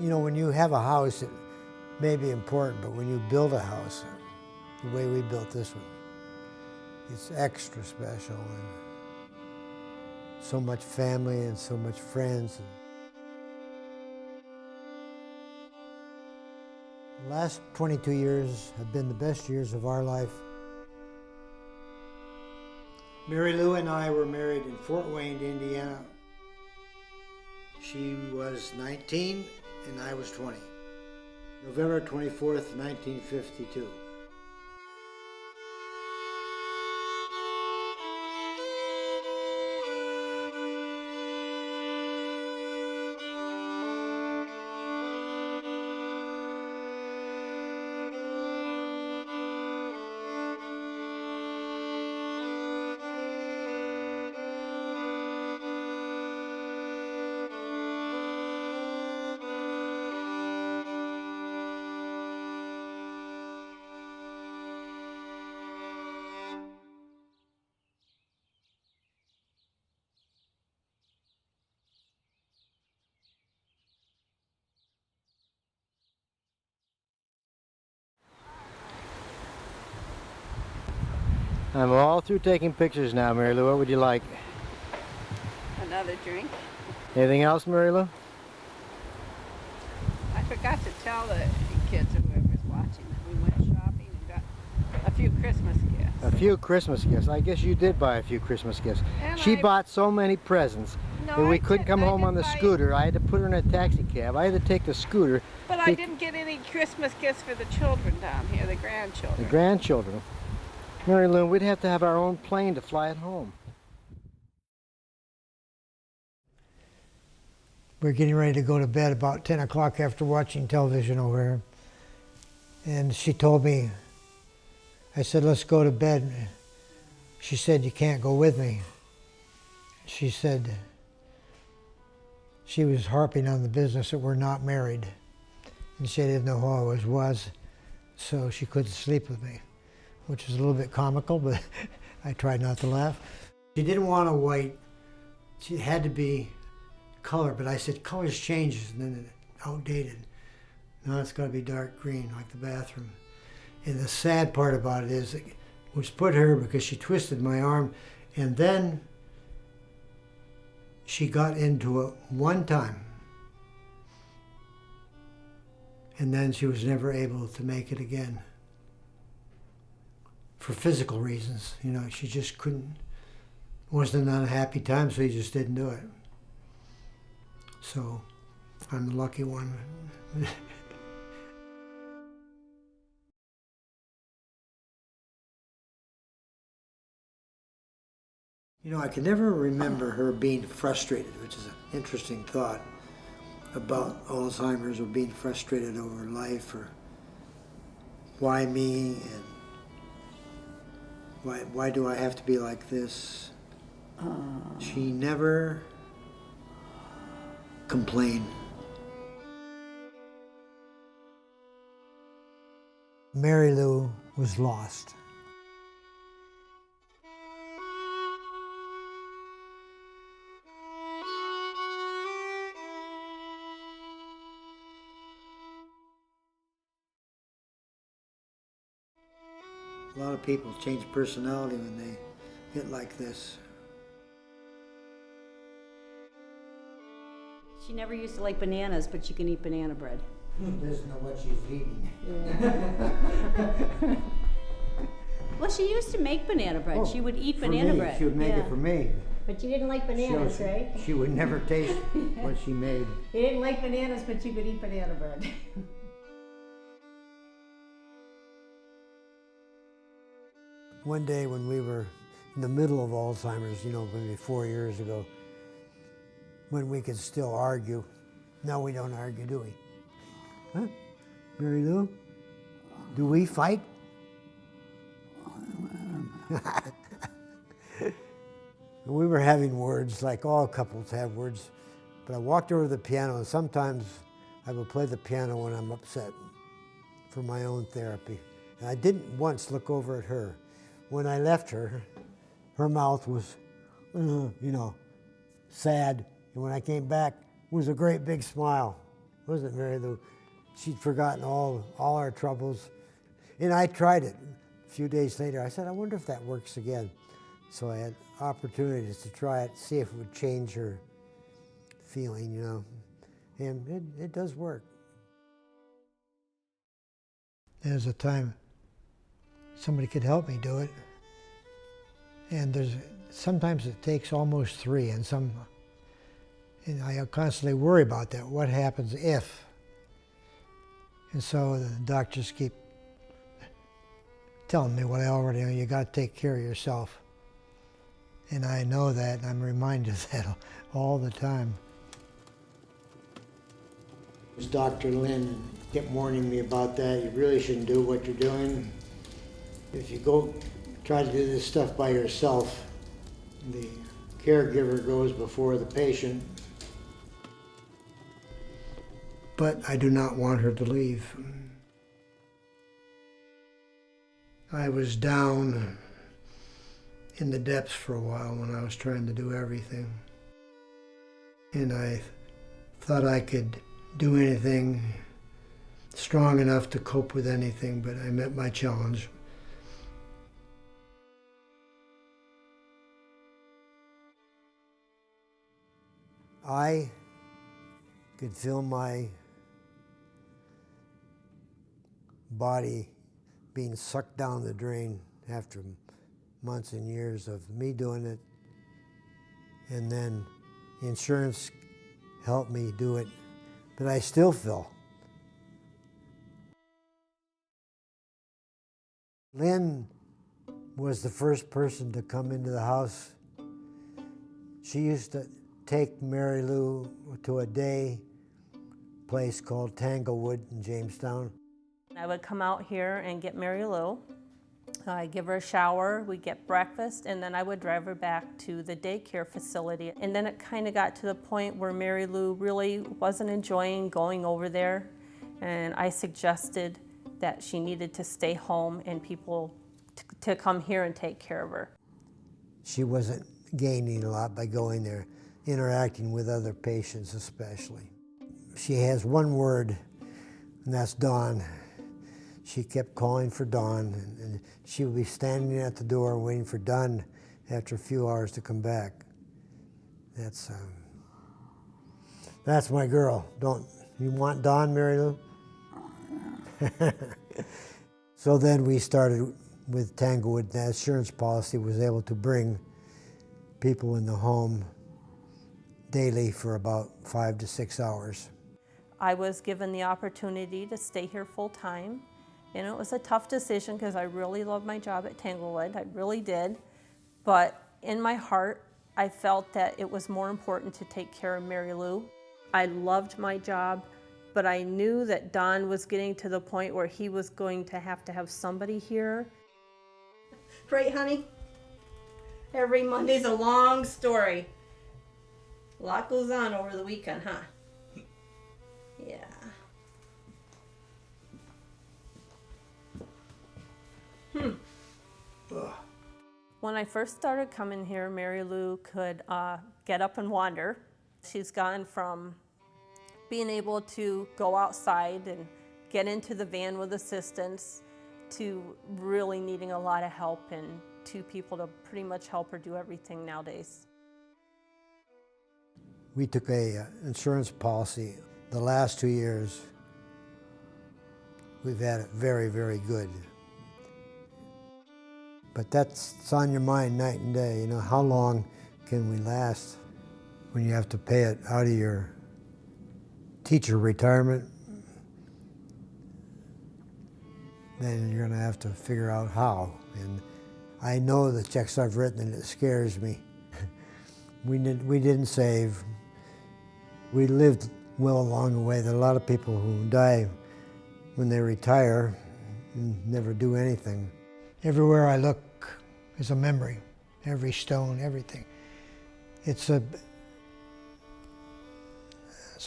You know, when you have a house, it may be important, but when you build a house, the way we built this one, it's extra special, and so much family and so much friends. The last 22 years have been the best years of our life. Mary Lou and I were married in Fort Wayne, Indiana. She was 19 and I was 20. November 24th, 1952. I'm all through taking pictures now, Mary Lou. What would you like? Another drink. Anything else, Mary Lou? I forgot to tell the kids or whoever's watching that we went shopping and got a few Christmas gifts. A few Christmas gifts. I guess you did buy a few Christmas gifts. And She bought so many presents that we couldn't come home on the scooter. I had to put her in a taxi cab. I had to take the scooter. But I didn't get any Christmas gifts for the children down here, the grandchildren. The grandchildren. Mary Lou, we'd have to have our own plane to fly it home. We're getting ready to go to bed about 10 o'clock after watching television over here. And she told me, I said, let's go to bed. She said, you can't go with me. She said, she was harping on the business that we're not married. And she didn't know who I was, so she couldn't sleep with me, which was a little bit comical, but I tried not to laugh. She didn't want a white. She had to be color, but I said, colors changes, and then it outdated. Now it's got to be dark green, like the bathroom. And the sad part about it is, it was put her because she twisted my arm, and then she got into it one time. And then she was never able to make it again. For physical reasons, you know, she just couldn't, wasn't an unhappy time, so he just didn't do it. So, I'm the lucky one. You know, I can never remember her being frustrated, which is an interesting thought about Alzheimer's, or being frustrated over life, or why me, and why do I have to be like this? She never complained. Mary Lou was lost. A lot of people change personality when they get like this. She never used to like bananas, but she can eat banana bread. Doesn't know what she's eating. Yeah. Well, she used to make banana bread. She would eat banana bread. She would make it for me. But you didn't like bananas, right? She would never taste what she made. You didn't like bananas, but you could eat banana bread. One day when we were in the middle of Alzheimer's, you know, maybe 4 years ago, when we could still argue. Now we don't argue, do we? Huh? Mary Lou? Do we fight? We were having words, like all couples have words, but I walked over to the piano, and sometimes I would play the piano when I'm upset for my own therapy. And I didn't once look over at her. When I left her, her mouth was, you know, sad. And when I came back, it was a great big smile. wasn't Mary Lou. She'd forgotten all our troubles. And I tried it. A few days later, I said, I wonder if that works again. So I had opportunities to try it, see if it would change her feeling, you know. And it does work. There's a time somebody could help me do it. And sometimes it takes almost 3, and I constantly worry about that. What happens if? And so the doctors keep telling me what I already know. You got to take care of yourself. And I know that, and I'm reminded of that all the time. Dr. Lynn kept warning me about that. You really shouldn't do what you're doing. If you go try to do this stuff by yourself, the caregiver goes before the patient. But I do not want her to leave. I was down in the depths for a while when I was trying to do everything. And I thought I could do anything, strong enough to cope with anything, but I met my challenge. I could feel my body being sucked down the drain after months and years of me doing it. And then insurance helped me do it, but I still fell. Lynn was the first person to come into the house. She used to take Mary Lou to a day place called Tanglewood in Jamestown. I would come out here and get Mary Lou. I'd give her a shower, we'd get breakfast, and then I would drive her back to the daycare facility. And then it kind of got to the point where Mary Lou really wasn't enjoying going over there, and I suggested that she needed to stay home and people to come here and take care of her. She wasn't gaining a lot by going there, interacting with other patients especially. She has one word, and that's Dawn. She kept calling for Dawn, and she would be standing at the door waiting for Dawn after a few hours to come back. That's my girl. You want Dawn, Mary Lou? So then we started with Tanglewood. The insurance policy was able to bring people in the home daily for about 5 to 6 hours. I was given the opportunity to stay here full time. And it was a tough decision because I really loved my job at Tanglewood, I really did. But in my heart, I felt that it was more important to take care of Mary Lou. I loved my job, but I knew that Don was getting to the point where he was going to have somebody here. Right, honey? Every Monday's a long story. A lot goes on over the weekend, huh? Yeah. When I first started coming here, Mary Lou could get up and wander. She's gone from being able to go outside and get into the van with assistance to really needing a lot of help and 2 people to pretty much help her do everything nowadays. We took a insurance policy. The last 2 years, we've had it very, very good. But it's on your mind night and day. You know, how long can we last when you have to pay it out of your teacher retirement? Then you're going to have to figure out how. And I know the checks I've written, and it scares me. We didn't save. We lived well along the way. There are a lot of people who die when they retire and never do anything. Everywhere I look is a memory, every stone, everything. So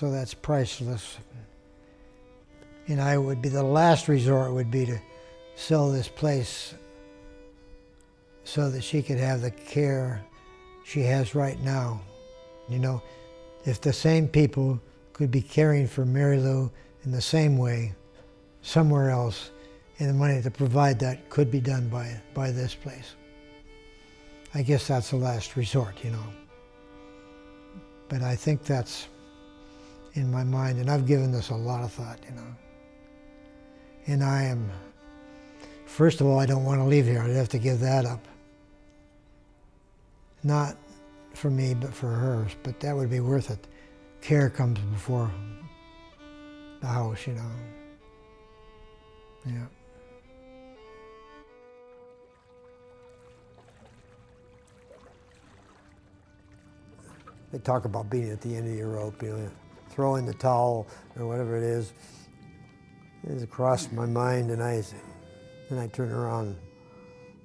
that's priceless. And the last resort would be to sell this place so that she could have the care she has right now. You know, if the same people could be caring for Mary Lou in the same way somewhere else, and the money to provide that could be done by this place. I guess that's the last resort, you know. But I think that's in my mind, and I've given this a lot of thought, you know. And I am, first of all, I don't want to leave here. I'd have to give that up. Not for me, but for hers, but that would be worth it. Care comes before the house, you know. Yeah. They talk about being at the end of your rope, you know, throw in the towel or whatever it is. It has crossed my mind, and I turn around,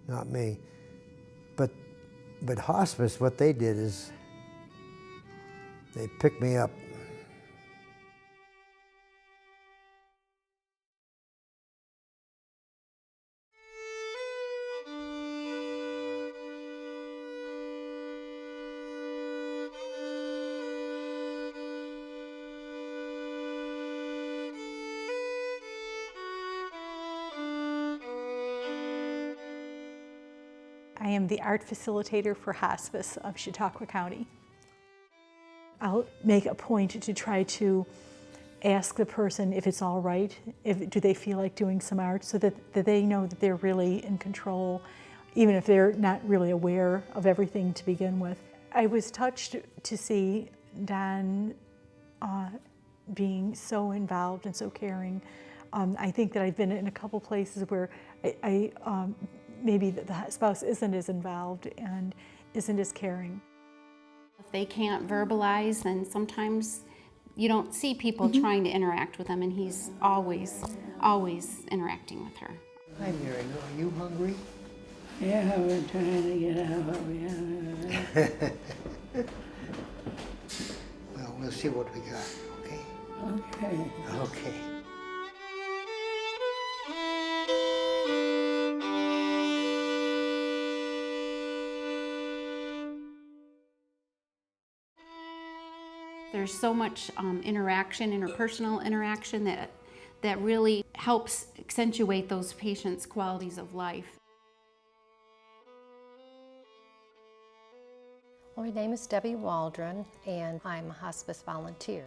not me. But hospice, what they did is they picked me up. I am the art facilitator for hospice of Chautauqua County. I'll make a point to try to ask the person if it's all right, do they feel like doing some art, so that they know that they're really in control, even if they're not really aware of everything to begin with. I was touched to see Don being so involved and so caring. I think that I've been in a couple places where maybe the spouse isn't as involved and isn't as caring. If they can't verbalize, then sometimes you don't see people trying to interact with them, and he's always interacting with her. Hi, Mary Lou, are you hungry? Yeah, we're trying to get out. Yeah. Well, we'll see what we got, okay? Okay. Okay. There's so much interaction, interpersonal interaction, that really helps accentuate those patients' qualities of life. Well, my name is Debbie Waldron, and I'm a hospice volunteer.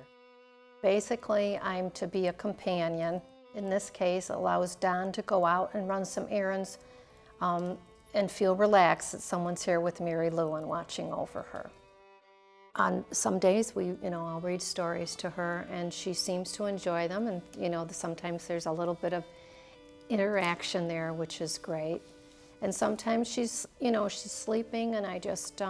Basically, I'm to be a companion. In this case, it allows Don to go out and run some errands and feel relaxed that someone's here with Mary Lou and watching over her. On some days, I'll read stories to her, and she seems to enjoy them, and sometimes there's a little bit of interaction there, which is great. And sometimes she's sleeping, and I just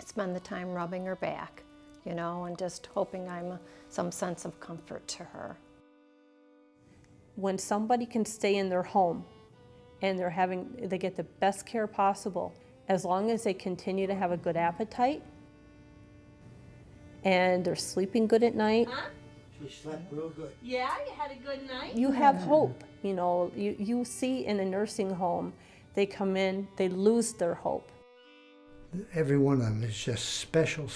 spend the time rubbing her back, and just hoping I'm some sense of comfort to her. When somebody can stay in their home and they get the best care possible, as long as they continue to have a good appetite and they're sleeping good at night. Huh? She slept real good. Yeah, you had a good night. You have hope. You see in a nursing home, they come in, they lose their hope. Every one of them is just special.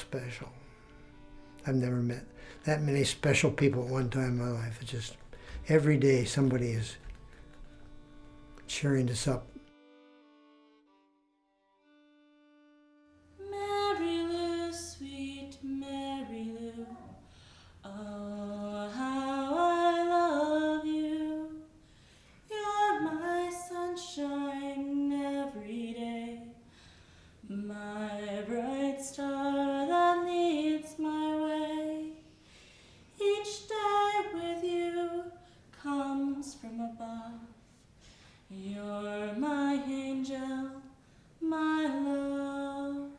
I've never met that many special people at one time in my life. It's just every day somebody is cheering us up. Mary Lou, sweet Mary Lou, oh, how I love you. You're my sunshine every day, my bright star that leads my way. Each day with you comes from above. You're my angel, my love.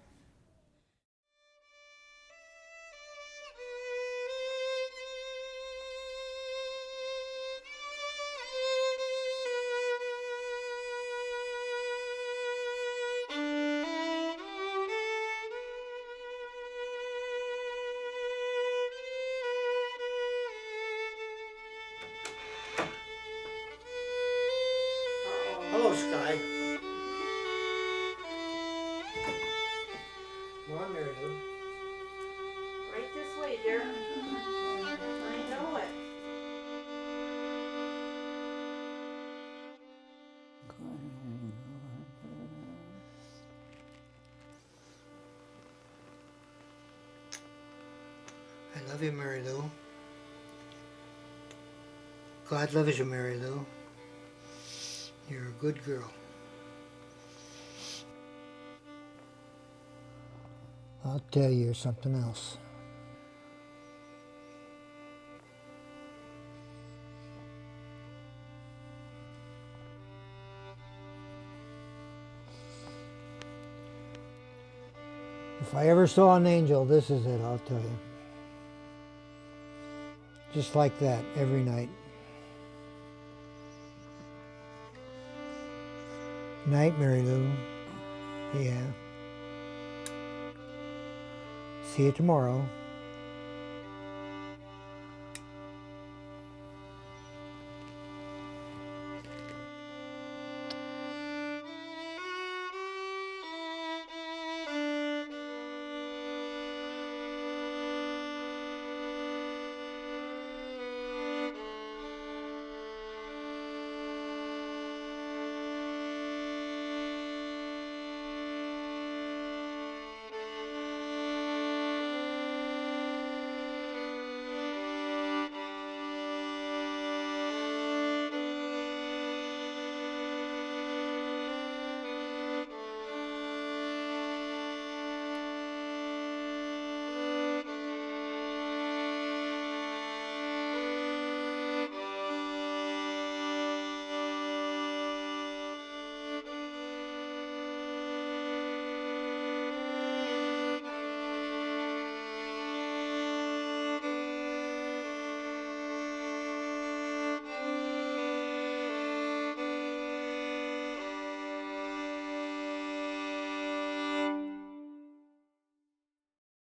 Hello, Sky. Come on, Mary Lou. Right this way, dear. Love you, Mary Lou. God loves you, Mary Lou. You're a good girl. I'll tell you something else. If I ever saw an angel, this is it, I'll tell you. Just like that, every night. Night, Mary Lou. Yeah. See you tomorrow.